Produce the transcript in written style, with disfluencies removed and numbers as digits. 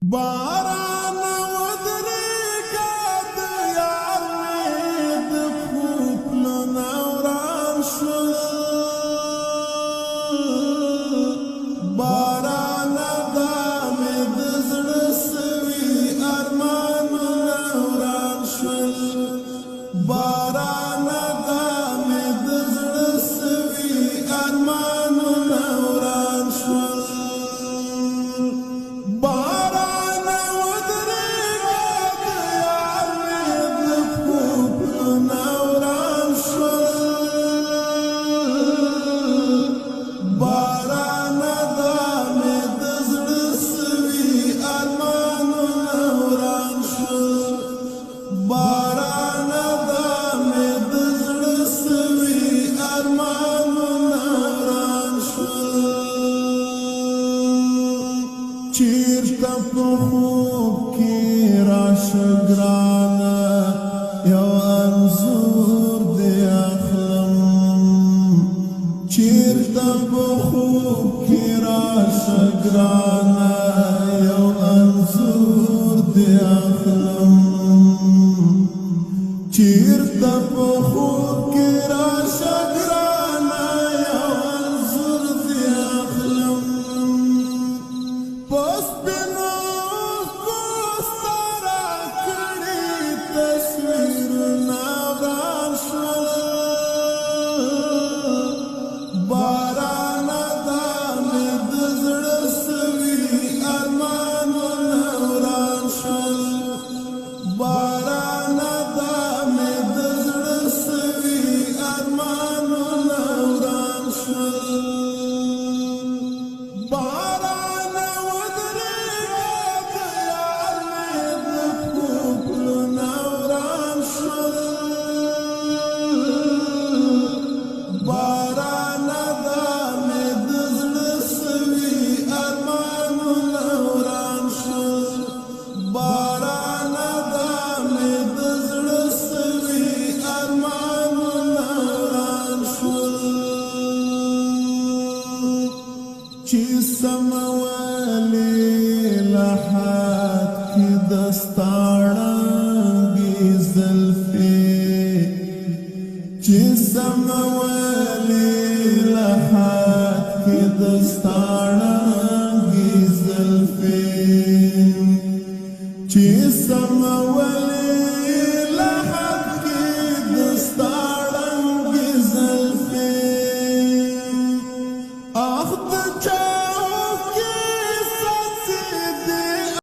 باران ودریږه د یار مې د خوب پلونه وران شول بارانه دا مې د زړه سوي ارمانونه وران شول بارانه دا مې د زړه سوي ارمانونه وران شول چیرته په خوب کې راشه ګرانه یو انځور دې اخلم چیرته په خوب کې راشه ګرانه یو انځور دې اخلم چیرته په خوب کې راشه ګرانه یو انځور دې اخلم چې سموالي لحد کې دستاړنګې زلفې چې سموالي لحد کې دستاړنګې زلفې چې